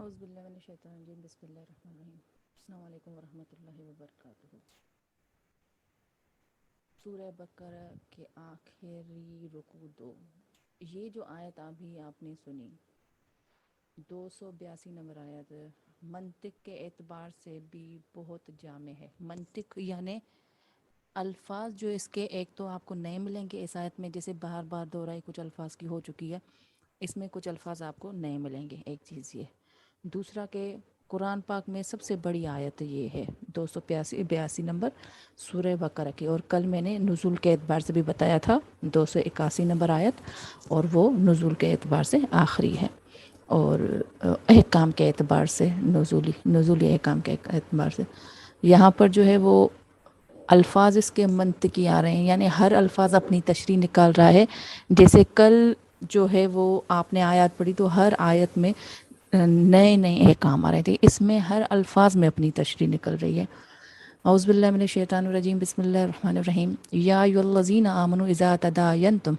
اعوذ باللہ من الشیطان الرجیم بسم اللہ الرحمن الرحیم السلام علیکم ورحمۃ اللہ وبرکاتہ۔ سورہ بقرہ کے آخری رکوع 2، یہ جو آیت ابھی آپ نے سنی 282 نمبر آیت، منطق کے اعتبار سے بھی بہت جامع ہے۔ منطق یعنی الفاظ جو اس کے ایک تو آپ کو نئے ملیں گے اس آیت میں، جیسے بار بار دہرائی کچھ الفاظ کی ہو چکی ہے، اس میں کچھ الفاظ آپ کو نئے ملیں گے، ایک چیز یہ۔ دوسرا کہ قرآن پاک میں سب سے بڑی آیت یہ ہے 282 نمبر سورہ بقرہ کی، اور کل میں نے نزول کے اعتبار سے بھی بتایا تھا 281 نمبر آیت، اور وہ نزول کے اعتبار سے آخری ہے، اور احکام کے اعتبار سے نزولی احکام کے اعتبار سے یہاں پر جو ہے وہ الفاظ اس کے منطقی آ رہے ہیں، یعنی ہر الفاظ اپنی تشریح نکال رہا ہے۔ جیسے کل جو ہے وہ آپ نے آیات پڑھی تو ہر آیت میں نئے نئے احکام آ رہے تھے، اس میں ہر الفاظ میں اپنی تشریح نکل رہی ہے۔ اعوذ باللہ من الشیطان الرجیم بسم اللہ الرحمن الرحیم یا ایھا الذین آمنوا اذا تداینتم،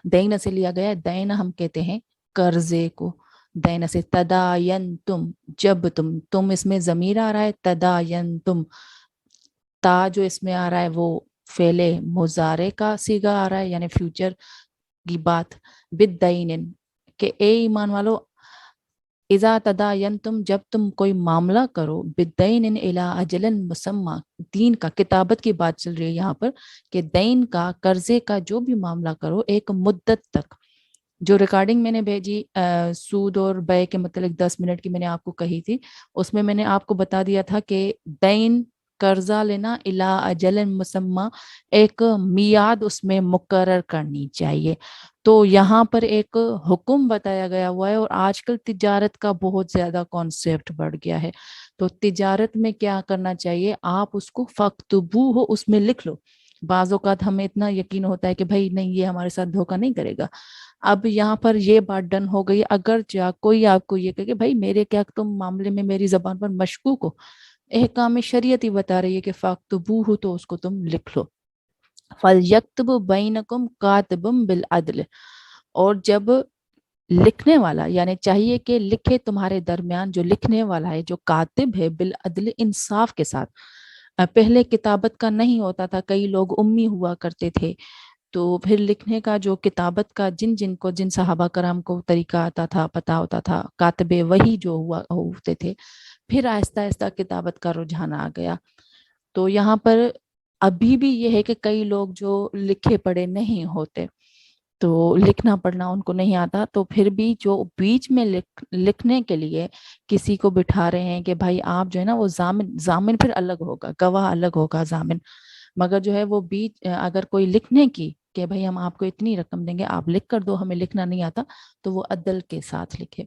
دین سے لیا گیا ہے، دین ہم کہتے ہیں قرضے کو، دین سے تداینتم، جب تم اس میں ضمیر آ رہا ہے، تداینتم تا جو اس میں آ رہا ہے وہ فعل مضارع کا صیغہ آ رہا ہے، یعنی فیوچر کی بات، بالدین کہ اے ایمان والو، اذا تداینتم جب تم کوئی معاملہ کرو، بالدین الی اجل مسمی، دین کا کتابت کی بات چل رہی ہے یہاں پر، کہ دین کا قرضے کا جو بھی معاملہ کرو ایک مدت تک۔ جو ریکارڈنگ میں نے بھیجی سود اور بے کے متعلق 10 منٹ کی میں نے آپ کو کہی تھی، اس میں نے آپ کو بتا دیا تھا کہ دین قرضہ لینا الی اجل مسمی، ایک میعاد اس میں مقرر کرنی چاہیے۔ تو یہاں پر ایک حکم بتایا گیا ہوا ہے، اور آج کل تجارت کا بہت زیادہ کانسیپٹ بڑھ گیا ہے، تو تجارت میں کیا کرنا چاہیے، آپ اس کو فَاكْتُبُوهُ ہو، اس میں لکھ لو۔ بعض اوقات ہمیں اتنا یقین ہوتا ہے کہ بھائی نہیں یہ ہمارے ساتھ دھوکہ نہیں کرے گا، اب یہاں پر یہ بات ڈن ہو گئی، اگر کوئی آپ کو یہ کہے کہ بھائی میرے کیا تم معاملے میں میری زبان پر مشکوک ہو، احکام شریعت ہی بتا رہی ہے کہ فَاكْتُبُوهُ تو اس کو تم لکھ لو۔ فَلْيَكْتُبْ بَيْنَكُمْ كَاتِبٌ بِالْعَدْلِ، اور جب لکھنے والا، یعنی چاہیے کہ لکھے تمہارے درمیان، جو لکھنے والا ہے جو کاتب ہے، بالعدل انصاف کے ساتھ۔ پہلے کتابت کا نہیں ہوتا تھا، کئی لوگ امی ہوا کرتے تھے، تو پھر لکھنے کا جو کتابت کا جن صحابہ کرام کو طریقہ آتا تھا، پتہ ہوتا تھا، کاتب وہی جو ہوتے تھے، پھر آہستہ آہستہ کتابت کا رجحان آ گیا۔ تو یہاں پر ابھی بھی یہ ہے کہ کئی لوگ جو لکھے پڑھے نہیں ہوتے، تو لکھنا پڑھنا ان کو نہیں آتا، تو پھر بھی جو بیچ میں لکھنے کے لیے کسی کو بٹھا رہے ہیں کہ بھائی آپ جو ہے نا وہ ضامن پھر الگ ہوگا، گواہ الگ ہوگا، ضامن، مگر جو ہے وہ بیچ اگر کوئی لکھنے کی کہ بھائی ہم آپ کو اتنی رقم دیں گے آپ لکھ کر دو، ہمیں لکھنا نہیں آتا، تو وہ عدل کے ساتھ لکھے۔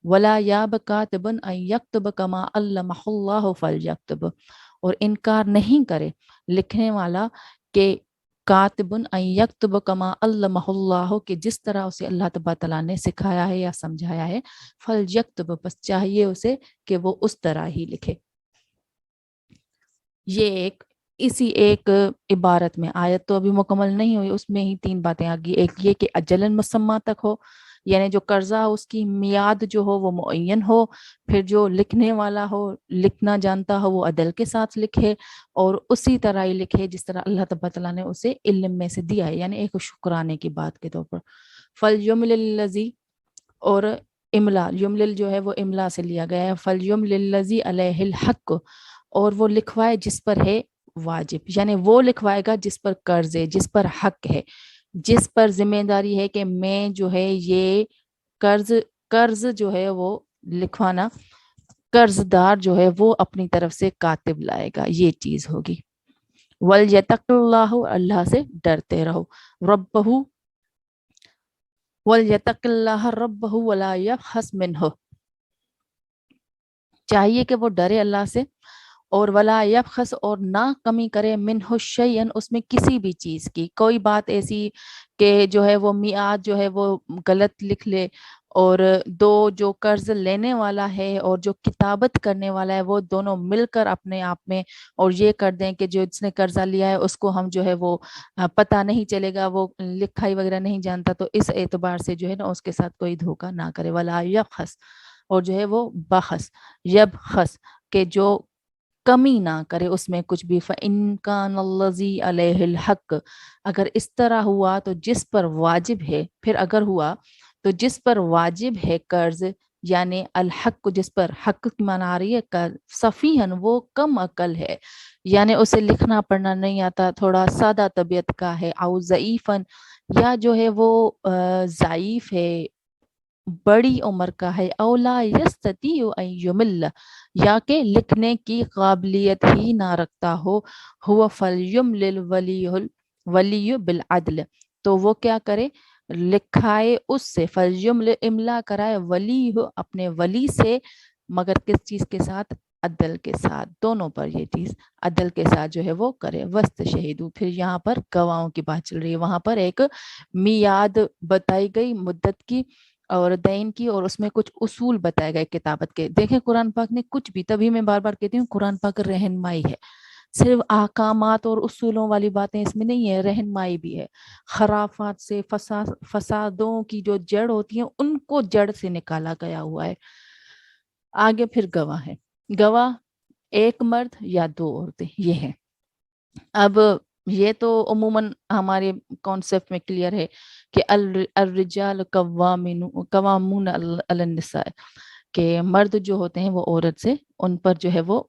وَلَا يَأْبَ كَاتِبٌ أَن يَكْتُبَ كَمَا عَلَّمَهُ اللَّهُ فَلْيَكْتُبْ، اور انکار نہیں کرے لکھنے والا کہ کاتبن ان یکتب کما علمہ اللہ، کہ جس طرح اسے اللہ تبارک تعالیٰ نے سکھایا ہے یا سمجھایا ہے، فلیکتب، بس چاہیے اسے کہ وہ اس طرح ہی لکھے۔ یہ اسی ایک عبارت میں، آیت تو ابھی مکمل نہیں ہوئی، اس میں ہی 3 باتیں آ گئی، ایک یہ کہ اجلن مسمہ تک ہو، یعنی جو قرضہ اس کی میعاد جو ہو وہ معین ہو، پھر جو لکھنے والا ہو، لکھنا جانتا ہو، وہ عدل کے ساتھ لکھے، اور اسی طرح ہی لکھے جس طرح اللہ تبارک تعالیٰ نے اسے علم میں سے دیا ہے، یعنی ایک شکرانے کی بات کے طور پر۔ فَلْيُمْلِلْ الَّذِي، اور املا، یملل جو ہے وہ املا سے لیا گیا ہے، فَلْيُمْلِلْ الَّذِي عَلَيْهِ الْحَقُّ، اور وہ لکھوائے جس پر ہے واجب، یعنی وہ لکھوائے گا جس پر قرض ہے، جس پر حق ہے، جس پر ذمہ داری ہے کہ میں جو ہے یہ قرض جو ہے وہ لکھوانا، قرض دار جو ہے وہ اپنی طرف سے کاتب لائے گا، یہ چیز ہوگی۔ وَلْيَتَّقِ اللَّهُ، اللہ سے ڈرتے رہو، رَبَّهُ، وَلْيَتَّقِ اللَّهَ رَبَّهُ وَلَا يَبْخَسْ مِنْهُ، چاہیے کہ وہ ڈرے اللہ سے، اور ولا یبخس، اور نہ کمی کرے، منہ شیئن، اس میں کسی بھی چیز کی، کوئی بات ایسی کہ جو ہے وہ میعاد جو ہے وہ غلط لکھ لے، اور دو جو قرض لینے والا ہے اور جو کتابت کرنے والا ہے وہ دونوں مل کر اپنے آپ میں اور یہ کر دیں کہ جو جس نے قرضہ لیا ہے اس کو ہم جو ہے وہ پتہ نہیں چلے گا، وہ لکھائی وغیرہ نہیں جانتا، تو اس اعتبار سے جو ہے نا اس کے ساتھ کوئی دھوکہ نہ کرے۔ ولا یبخس، اور جو ہے وہ بخس، یبخس کہ جو کمی نہ کرے اس میں کچھ بھی۔ فَإِن كَانَ الَّذِي عَلَيْهِ الْحَقُّ، اگر اس طرح ہوا تو جس پر واجب ہے، پھر اگر ہوا تو جس پر واجب ہے قرض، یعنی الحق جس پر حق کی معنی آ رہی ہے صفیحن وہ کم عقل ہے، یعنی اسے لکھنا پڑھنا نہیں آتا، تھوڑا سادہ طبیعت کا ہے، او ضعیفن یا جو ہے وہ ضعیف ہے، بڑی عمر کا ہے، اولا یستطیع ان یمل یا کہ لکھنے کی قابلیت ہی نہ رکھتا ہو، ہوا فلیملل ولی بالعدل، تو وہ کیا کرے، لکھائے اس سے، فلیملل املا کرائے ولی اپنے ولی سے، مگر کس چیز کے ساتھ، عدل کے ساتھ، دونوں پر یہ چیز عدل کے ساتھ جو ہے وہ کرے۔ وسط شہیدو، پھر یہاں پر گواہوں کی بات چل رہی ہے، وہاں پر ایک میعاد بتائی گئی مدت کی اور دین کی، اور اس میں کچھ اصول بتائے گئے کتابت کے۔ دیکھیں قرآن پاک نے کچھ بھی، تبھی میں بار بار کہتی ہوں قرآن پاک رہنمائی ہے، صرف احکامات اور اصولوں والی باتیں اس میں نہیں ہے، رہنمائی بھی ہے۔ خرافات سے، فسادوں کی جو جڑ ہوتی ہیں ان کو جڑ سے نکالا گیا ہوا ہے۔ آگے پھر گواہ ہے، گواہ ایک مرد یا دو عورتیں، یہ ہے۔ اب یہ تو عموماً ہمارے کانسیپٹ میں کلیئر ہے کہ الرجال قوامون علی النساء، کہ مرد جو ہوتے ہیں وہ عورت سے، ان پر جو ہے وہ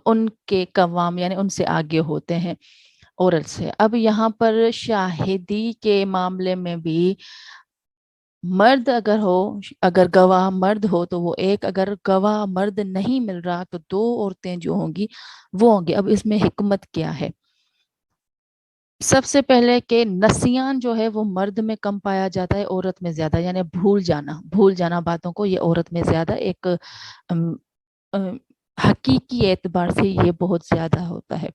ان کے قوام یعنی ان سے آگے ہوتے ہیں عورت سے۔ اب یہاں پر شاہدی کے معاملے میں بھی مرد اگر ہو، اگر گواہ مرد ہو تو وہ ایک، اگر گواہ مرد نہیں مل رہا تو دو عورتیں جو ہوں گی وہ ہوں گی۔ اب اس میں حکمت کیا ہے؟ سب سے پہلے کہ نسیان جو ہے وہ مرد میں کم پایا جاتا ہے، عورت میں زیادہ، یعنی بھول جانا باتوں کو، یہ عورت میں زیادہ، ایک حقیقی اعتبار سے یہ بہت زیادہ ہوتا ہے،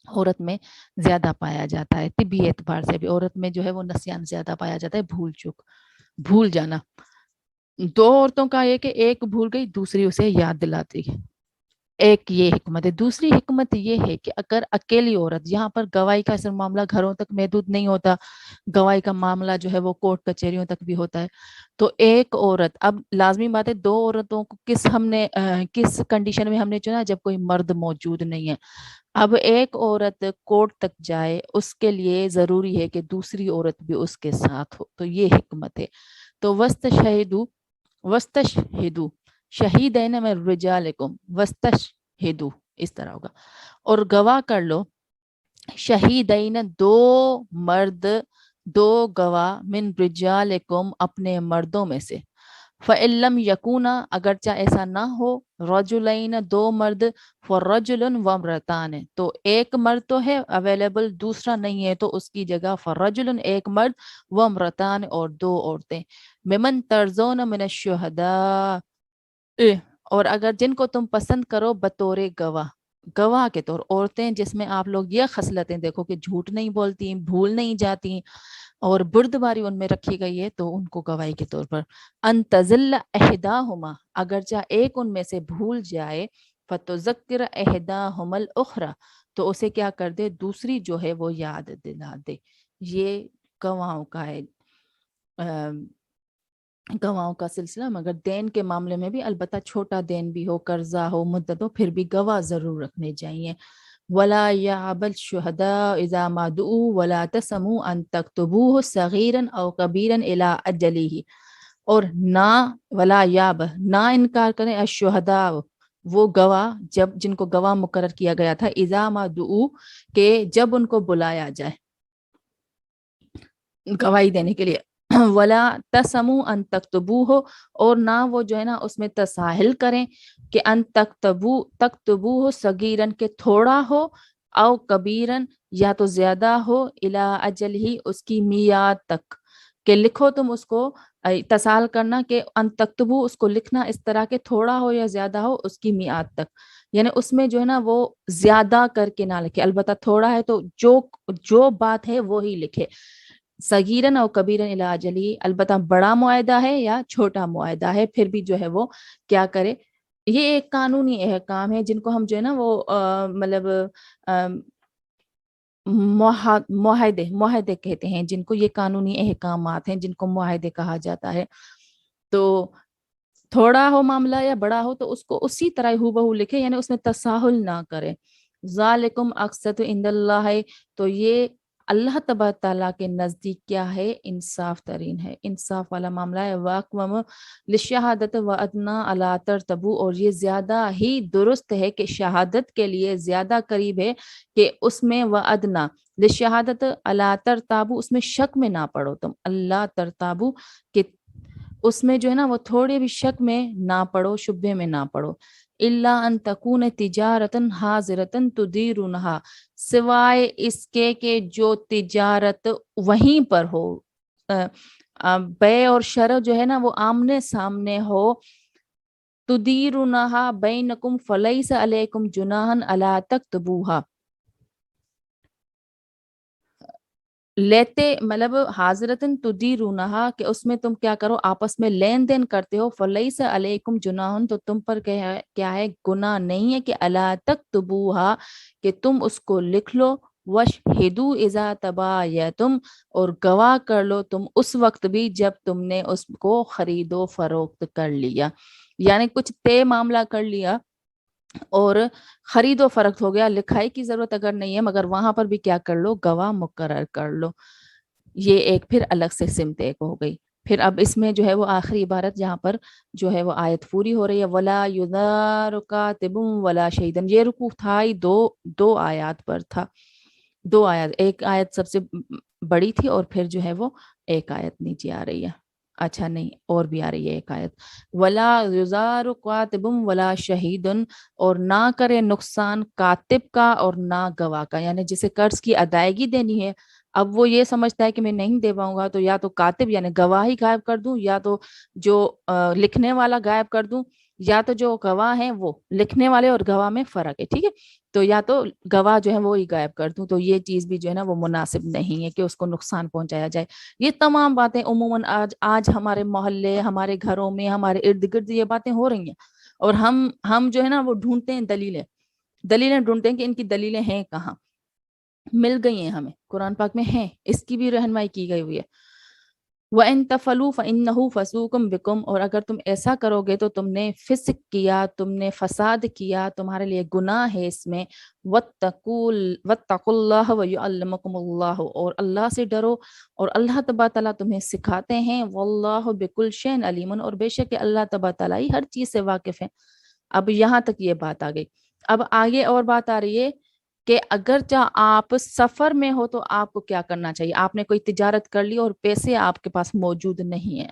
عورت میں زیادہ پایا جاتا ہے، طبی اعتبار سے بھی عورت میں جو ہے وہ نسیان زیادہ پایا جاتا ہے، بھول جانا۔ دو عورتوں کا یہ کہ ایک بھول گئی دوسری اسے یاد دلاتی ہے، ایک یہ حکمت ہے۔ دوسری حکمت یہ ہے کہ اگر اکیلی عورت، یہاں پر گواہی کا صرف معاملہ گھروں تک محدود نہیں ہوتا، گواہی کا معاملہ جو ہے وہ کورٹ کچہریوں تک بھی ہوتا ہے، تو ایک عورت، اب لازمی بات ہے دو عورتوں کو کس کنڈیشن میں ہم نے چنا، جب کوئی مرد موجود نہیں ہے۔ اب ایک عورت کورٹ تک جائے، اس کے لیے ضروری ہے کہ دوسری عورت بھی اس کے ساتھ ہو، تو یہ حکمت ہے۔ تو وستشہدو شہیدین من رجالکم، وستشہدو اس طرح ہوگا، اور گواہ کر لو، شہیدین دو مرد، دو گواہ، من رجالکم اپنے مردوں میں سے، فَإِن لَمْ يَكُونَا اگرچہ ایسا نہ ہو، رجلین دو مرد، فَرَجُلٌ وَامْرَأَتَانِ تو ایک مرد تو ہے اویلیبل، دوسرا نہیں ہے، تو اس کی جگہ فَرَجُلٌ ایک مرد، وَامْرَأَتَانِ اور دو عورتیں، ممن ترزون من الشہداء اور اگر جن کو تم پسند کرو بطور گواہ کے طور، عورتیں جس میں آپ لوگ یہ خصلتیں دیکھو کہ جھوٹ نہیں بولتی، بھول نہیں جاتی، اور بردباری ان میں رکھی گئی ہے، تو ان کو گواہی کے طور پر۔ ان تزل احداہما اگرچہ ایک ان میں سے بھول جائے، فتذکر احداہما الاخری تو اسے کیا کر دے، دوسری جو ہے وہ یاد دلا دے۔ یہ گواہوں کا ہے، گواہوں کا سلسلہ، مگر دین کے معاملے میں بھی البتہ چھوٹا دین بھی ہو، قرضہ ہو، مدت ہو، پھر بھی گواہ ضرور رکھنے چاہیے۔ ولا يعب الشهداء اذا ما دعوا ولا تسموا ان تكتبوه صغيرا او كبيرا الى اجله، اور نہ ولا یاب نہ انکار کریں الشہداء وہ گواہ، جب جن کو گواہ مقرر کیا گیا تھا، اذا ما دعوا کہ جب ان کو بلایا جائے گواہی دینے کے لیے، ولا تسموا ان تکتبوہ اور نہ وہ جو ہے نا اس میں تساہل کریں کہ ان تکتبوہ صغیرن کے تھوڑا ہو، او کبیرن یا تو زیادہ ہو، الی اجل ہی اس کی میعاد تک، کہ لکھو تم اس کو، تساہل کرنا کہ ان تکتبو اس کو لکھنا اس طرح کے تھوڑا ہو یا زیادہ ہو اس کی میعاد تک، یعنی اس میں جو ہے نا وہ زیادہ کر کے نہ لکھے، البتہ تھوڑا ہے تو جو بات ہے وہی لکھے، صغیرن اور کبیرن الی اجلی، البتہ بڑا معاہدہ ہے یا چھوٹا معاہدہ ہے پھر بھی جو ہے وہ کیا کرے. یہ ایک قانونی احکام ہے جن کو ہم جو ہے نا وہ مطلب معاہدے کہتے ہیں، جن کو یہ قانونی احکامات ہیں جن کو معاہدے کہا جاتا ہے. تو تھوڑا ہو معاملہ یا بڑا ہو تو اس کو اسی طرح ہو بہو لکھے، یعنی اس میں تساہل نہ کرے. ذالکم اقسط عند اللہ، تو یہ اللہ تبارک تعالیٰ کے نزدیک کیا ہے، انصاف ترین ہے، انصاف والا معاملہ ہے. واقوم للشہادت وادنا الا ترتبو، اور یہ زیادہ ہی درست ہے کہ شہادت کے لیے زیادہ قریب ہے کہ اس میں وادنا للشہادت الا ترتابو، اس میں شک میں نہ پڑو تم، اللہ ترتابو کہ اس میں جو ہے نا وہ تھوڑے بھی شک میں نہ پڑو، شبہ میں نہ پڑو. الا ان تکون تجارتن حاضرتن تدیرونہا، سوائے اس کے کہ جو تجارت وہیں پر ہو، بے اور شرع جو ہے نا وہ آمنے سامنے ہو. تدیرونہا بینکم فلیس علیکم جناحن الا تکتبوہا، لیتے مطلب حاضرتن تدیرونہا کہ اس میں تم کیا کرو، آپس میں لین دین کرتے ہو. فلیس علیکم جناحن، تو تم پر کیا ہے، گناہ نہیں ہے کہ الا تکتبوہا کہ تم اس کو لکھ لو. وشہدوا اذا تبایعتم، اور گواہ کر لو تم اس وقت بھی جب تم نے اس کو خرید و فروخت کر لیا، یعنی کچھ طے معاملہ کر لیا اور خرید و فروخت ہو گیا، لکھائی کی ضرورت اگر نہیں ہے مگر وہاں پر بھی کیا کر لو، گواہ مقرر کر لو. یہ ایک پھر الگ سے سمت ایک ہو گئی. پھر اب اس میں جو ہے وہ آخری عبارت جہاں پر جو ہے وہ آیت پوری ہو رہی ہے، ولا یضار کاتب ولا شہیدن. یہ رکوع تھا ہی دو آیات پر تھا، دو آیات، ایک آیت سب سے بڑی تھی اور پھر جو ہے وہ ایک آیت نیچے آ رہی ہے. اچھا نہیں، اور بھی آ رہی ہے ایک آیت، ولا یضار کاتب ولا شہیدن، اور نہ کرے نقصان کاتب کا اور نہ گواہ کا. یعنی جسے قرض کی ادائیگی دینی ہے، اب وہ یہ سمجھتا ہے کہ میں نہیں دے پاؤں گا تو یا تو کاتب یعنی گواہی غائب کر دوں، یا تو جو لکھنے والا غائب کر دوں، یا تو جو گواہ ہیں وہ لکھنے والے اور گواہ میں فرق ہے، ٹھیک ہے، تو یا تو گواہ جو ہے وہ ہی غائب کر دوں. تو یہ چیز بھی جو ہے نا وہ مناسب نہیں ہے کہ اس کو نقصان پہنچایا جائے. یہ تمام باتیں عموماً آج ہمارے محلے، ہمارے گھروں میں، ہمارے ارد گرد یہ باتیں ہو رہی ہیں، اور ہم جو ہے نا وہ ڈھونڈتے ہیں دلیلیں ڈھونڈتے ہیں کہ ان کی دلیلیں ہیں کہاں. مل گئی ہیں ہمیں، قرآن پاک میں ہیں، اس کی بھی رہنمائی کی گئی ہوئی ہے. وَإِن تَفْعَلُوا فَإِنَّهُ فَسُوقٌ بِكُمْ، اور اگر تم ایسا کرو گے تو تم نے فسق کیا، تم نے فساد کیا، تمہارے لیے گناہ ہے اس میں. وَاتَّقُوا اللَّهَ وَيُعَلِّمُكُمُ اللَّهُ، اور اللہ سے ڈرو اور اللہ تبارک تعالیٰ تمہیں سکھاتے ہیں. وَاللَّهُ بِكُلِّ شَيْءٍ عَلِيمٌ، اور بے شک اللہ تبارک تعالیٰ ہر چیز سے واقف ہے. اب یہاں تک یہ بات آ گئی. اب آگے اور بات آ رہی ہے کہ اگرچہ آپ سفر میں ہو تو آپ کو کیا کرنا چاہیے. آپ نے کوئی تجارت کر لی اور پیسے آپ کے پاس موجود نہیں ہیں.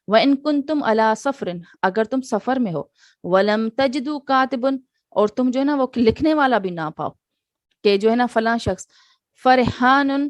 وَإِن كُنتُمْ عَلَى سَفْرٍ، اگر تم سفر میں ہو. وَلَمْ تَجِدُوا كَاتِبًا، اور تم جو ہے نا وہ لکھنے والا بھی نہ پاؤ کہ جو ہے نا فلاں شخص. فَرِحَانٌ،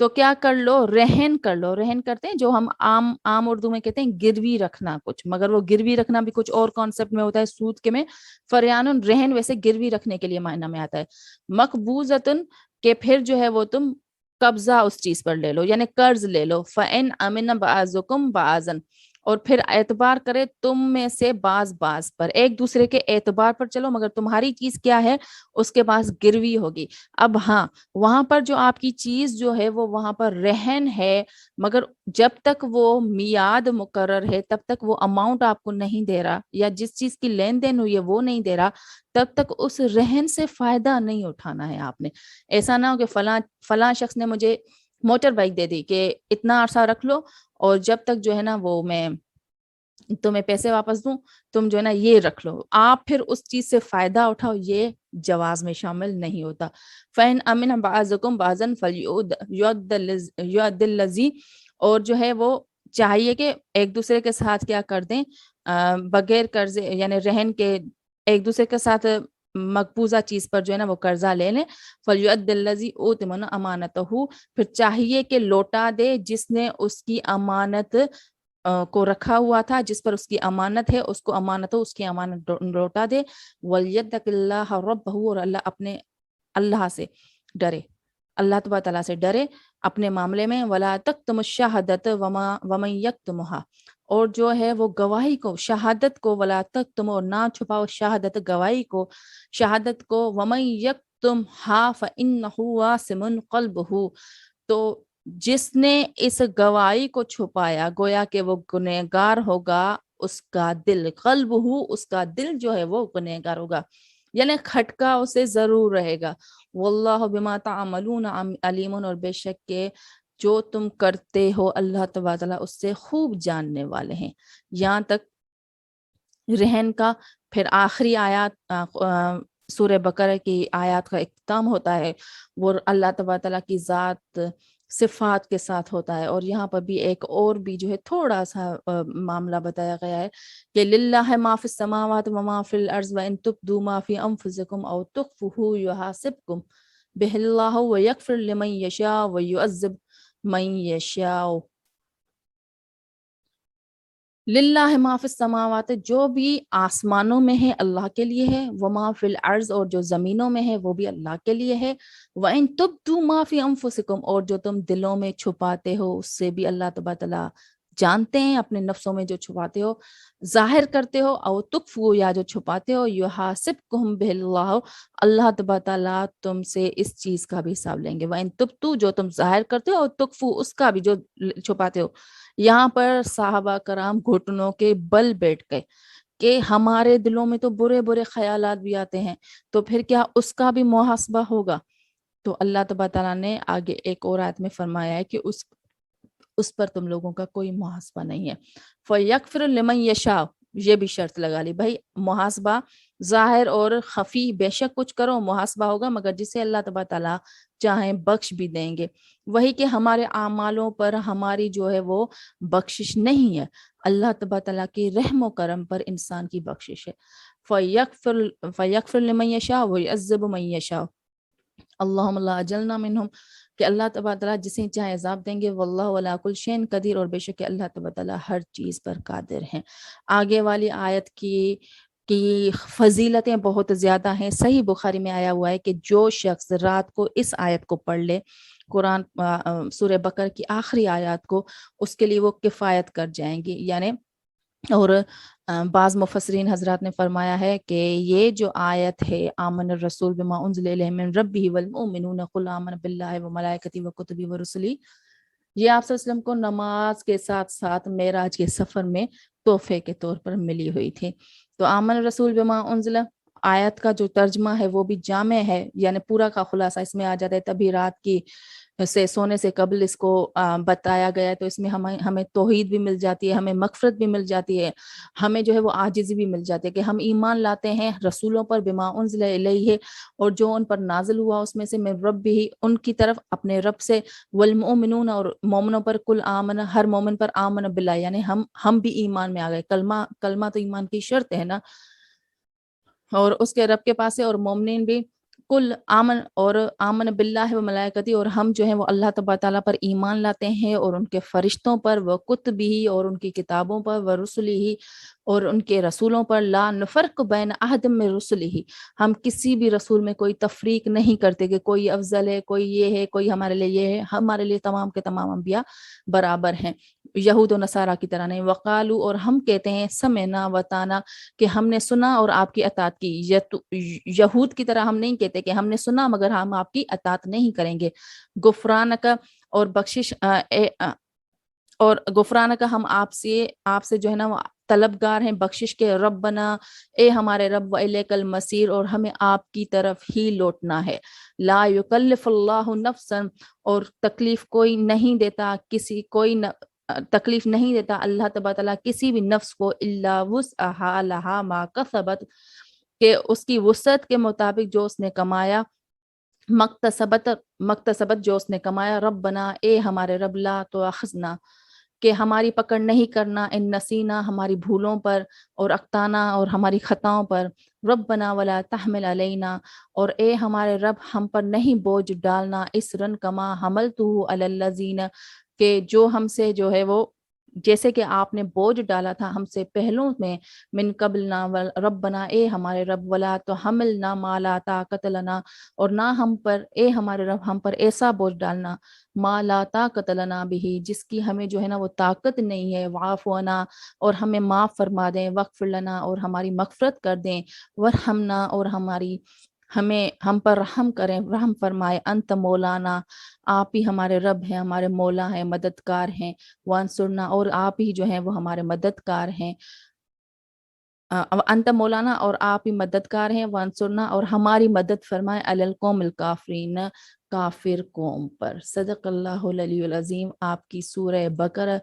تو کیا کر لو، رہن کر لو. رہن کرتے ہیں جو ہم عام اردو میں کہتے ہیں گروی رکھنا کچھ، مگر وہ گروی رکھنا بھی کچھ اور کانسیپٹ میں ہوتا ہے سود کے میں. فریان رہن ویسے گروی رکھنے کے لیے معنی میں آتا ہے. مقبوضۃن، کہ پھر جو ہے وہ تم قبضہ اس چیز پر لے لو، یعنی قرض لے لو. فَإِنْ أَمِنَ بَعْضُكُمْ بَعْضًا، اور پھر اعتبار کرے تم میں سے بعض پر، ایک دوسرے کے اعتبار پر چلو مگر تمہاری چیز کیا ہے، اس کے پاس گروی ہوگی. اب ہاں، وہاں پر جو آپ کی چیز جو ہے وہ وہاں پر رہن ہے، مگر جب تک وہ میعاد مقرر ہے تب تک وہ اماؤنٹ آپ کو نہیں دے رہا، یا جس چیز کی لین دین ہوئی ہے وہ نہیں دے رہا، تب تک اس رہن سے فائدہ نہیں اٹھانا ہے آپ نے. ایسا نہ ہو کہ فلاں شخص نے مجھے موٹر بائک دے دی کہ اتنا عرصہ رکھ لو اور جب تک جو ہے نا وہ میں تمہیں پیسے واپس دوں، تم جو ہے نا یہ رکھ لو، آپ پھر اس چیز سے فائدہ اٹھاؤ. یہ جواز میں شامل نہیں ہوتا. فَإِنْ أَمِنَ بَعْضُكُمْ بَعْضًا فَلْيُؤَدِّ الَّذِي، اور جو ہے وہ چاہیے کہ ایک دوسرے کے ساتھ کیا کر دیں، بغیر قرض یعنی رہن کے ایک دوسرے کے ساتھ مقبوضہ چیز پر جو ہے نا وہ قرضہ لے لیں. فَلْيُؤَدِّ الَّذِي اؤْتُمِنَ أَمَانَتَهُ، پھر چاہیے کہ لوٹا دے جس نے اس کی امانت کو رکھا ہوا تھا، جس پر اس کی امانت ہے اس کو امانت ہو، اس کی امانت لوٹا دے. وَلْيَتَّقِ اللَّهَ رَبَّهُ، اور اللہ سے ڈرے، اللہ تبارک تعالیٰ سے ڈرے. اپنے معاملے میں، ولا تکتم الشہادۃ ومن یکتمھا، اور جو ہے وہ گواہی کو، شہادت کو، ولا تکتم، اور نہ چھپاؤ، شہادت گواہی کو، شہادت کو، ومن یکتمھا فانہ عاصم قلبہ، تو جس نے اس گواہی کو چھپایا گویا کہ وہ گنہگار ہوگا، اس کا دل، قلب ہو، اس کا دل جو ہے وہ گنہگار ہوگا، یعنی کھٹکا اسے ضرور رہے گا۔ واللہ بما تعملون علیم، اور بے شک کہ جو تم کرتے ہو اللہ تبارک تعالیٰ اس سے خوب جاننے والے ہیں۔ یہاں تک رہن کا، پھر آخری آیات سورہ بقرہ کی آیات کا اختتام ہوتا ہے، وہ اللہ تبارک تعالیٰ کی ذات صفات کے ساتھ ہوتا ہے، اور یہاں پر بھی ایک اور بھی جو ہے تھوڑا سا معاملہ بتایا گیا ہے کہ للہ ما فی السماوات و ما فی الارض وان تبدوا ما فی انفسکم او تخفوہ یحاسبکم بہ اللہ ویغفر لمن یشاء ویعذب من یشاء۔ للہ ما فی السماوات، جو بھی آسمانوں میں ہے اللہ کے لیے ہے، وما فی الارض، اور جو زمینوں میں ہے وہ بھی اللہ کے لیے ہے، وَإِن تُبْدُوا مَا فِي أَنفُسِكُمْ، اور جو تم دلوں میں چھپاتے ہو اس سے بھی اللہ تبارک تعالیٰ جانتے ہیں، اپنے نفسوں میں جو چھپاتے ہو، ظاہر کرتے ہو، او تخفوا، یا جو چھپاتے ہو، یحاسبکم بہ اللہ، اللہ تبارک تعالیٰ تم سے اس چیز کا بھی حساب لیں گے، وَإِن تُبْدُوا، جو تم ظاہر کرتے ہو، اور تخفوا، اس کا بھی جو چھپاتے ہو۔ یہاں پر صحابہ کرام گھٹنوں کے بل بیٹھ گئے کہ ہمارے دلوں میں تو برے برے خیالات بھی آتے ہیں، تو پھر کیا اس کا بھی محاسبہ ہوگا؟ تو اللہ تبارک تعالیٰ نے آگے ایک اور آیت میں فرمایا ہے کہ اس پر تم لوگوں کا کوئی محاسبہ نہیں ہے۔ فَيَغْفِرُ لِمَن يَشَاءُ، یہ بھی شرط لگا لی بھائی، محاسبہ ظاہر اور خفی بے شک کچھ کرو محاسبہ ہوگا، مگر جسے اللہ تبارک تعالیٰ چاہیں بخش بھی دیں گے۔ وہی کہ ہمارے اعمالوں پر ہماری جو ہے وہ بخشش نہیں ہے، اللہ تبارک تعالیٰ کی رحم و کرم پر انسان کی بخشش ہے۔ فَيَغْفِرُ لِمَن يَشَاءُ وَيُعَذِّبُ مَن يَشَاءُ، اللہم لا اجلنا منہم، کہ اللہ تبارک تعالیٰ جسے چاہے عذاب دیں گے، واللہ علی کل شیء قدیر، اور بے شک کہ اللہ تبارک تعالیٰ ہر چیز پر قادر ہیں۔ آگے والی آیت کی فضیلتیں بہت زیادہ ہیں۔ صحیح بخاری میں آیا ہوا ہے کہ جو شخص رات کو اس آیت کو پڑھ لے، قرآن سورہ بقرہ کی آخری آیات کو، اس کے لیے وہ کفایت کر جائیں گی، یعنی، اور بعض مفسرین حضرات نے فرمایا ہے کہ یہ جو آیت ہے آمن الرسول بما انزل الیہ من ربہ والمؤمنون قل آمن باللہ وملائکتہ وکتبہ ورسلہ، یہ آپ صلی اللہ علیہ وسلم کو نماز کے ساتھ ساتھ معراج کے سفر میں تحفے کے طور پر ملی ہوئی تھی۔ تو آمن الرسول بما انزل، آیت کا جو ترجمہ ہے وہ بھی جامع ہے، یعنی پورا کا خلاصہ اس میں آ جاتا ہے، تبھی رات کی سے سونے سے قبل اس کو بتایا گیا ہے، تو اس میں ہمیں توحید بھی مل جاتی ہے، ہمیں مغفرت بھی مل جاتی ہے، ہمیں جو ہے وہ عاجزی بھی مل جاتی ہے کہ ہم ایمان لاتے ہیں رسولوں پر، بما انزل الیہ، اور جو ان پر نازل ہوا اس میں سے، من رب بھی، ان کی طرف اپنے رب سے، والمؤمنون، اور مومنوں پر، کل آمن، ہر مومن پر، آمن باللہ، یعنی ہم بھی ایمان میں آ گئے، کلمہ تو ایمان کی شرط ہے نا، اور اس کے رب کے پاس ہے، اور مومنین بھی، کل آمن، اور آمن باللہ و ملائکتی، اور ہم جو ہیں وہ اللہ تبارک تعالیٰ پر ایمان لاتے ہیں، اور ان کے فرشتوں پر، و کتبہ، اور ان کی کتابوں پر، و رسلہ، اور ان کے رسولوں پر، لا نفرق بین احد من رسلہ، ہم کسی بھی رسول میں کوئی تفریق نہیں کرتے کہ کوئی افضل ہے، کوئی یہ ہے، کوئی ہمارے لیے یہ ہے، ہمارے لیے تمام کے تمام انبیاء برابر ہیں، یہود و نصارہ کی طرح نہیں۔ وقالو، اور ہم کہتے ہیں، سمعنا وطانا، کہ ہم نے سنا اور آپ کی اطاعت کی، یہود کی طرح ہم نہیں کہتے کہ ہم نے سنا مگر ہم آپ کی اطاعت نہیں کریں گے۔ غفرانک، اور بخشش، اور غفرانک، ہم آپ سے جو ہے نا وہ طلبگار ہیں بخشش کے، ربنا، اے ہمارے رب، والیک المصیر، اور ہمیں آپ کی طرف ہی لوٹنا ہے، لا یکلف اللہ نفسا، اور تکلیف کوئی نہیں دیتا، تکلیف نہیں دیتا اللہ تبارک تعالیٰ کسی بھی نفس کو، الا وسعہا لہا ما کسبت، کہ اس کی وسعت کے مطابق جو اس نے کمایا، مکتسبت جو اس نے کمایا، ربنا، اے ہمارے رب، لا تؤاخذنا، کہ ہماری پکڑ نہیں کرنا، ان نسینا، ہماری بھولوں پر، اور اختانا، اور ہماری خطاؤں پر، ربنا ولا تحمل علینا، اور اے ہمارے رب ہم پر نہیں بوجھ ڈالنا، اسرن کما حملتہ علی الذین، کہ جو ہم سے جو ہے وہ جیسے کہ آپ نے بوجھ ڈالا تھا ہم سے پہلوں میں، من قبلنا ربنا اے ہمارے رب، ولا تو حملنا ما لا طاقت لنا، اور نہ ہم پر اے ہمارے رب ہم پر ایسا بوجھ ڈالنا، ما لا طاقت لنا بھی، جس کی ہمیں جو ہے نا وہ طاقت نہیں ہے، واعف عنا، اور ہمیں معاف فرما دیں، وغفر لنا، اور ہماری مغفرت کر دیں، ورحمنا، اور ہم پر رحم کریں، رحم فرمائے، انت مولانا، آپ ہی ہمارے رب ہیں، ہمارے مولا ہیں، مددگار ہیں، وانصرنا، اور آپ ہی جو ہیں وہ ہمارے مددگار ہیں، انت مولانا، اور آپ ہی مددگار ہیں، وانصرنا، اور ہماری مدد فرمائے، علی القوم الکافرین، کافر قوم پر۔ صدق اللہ العلی العظیم۔ آپ کی سورہ بقرہ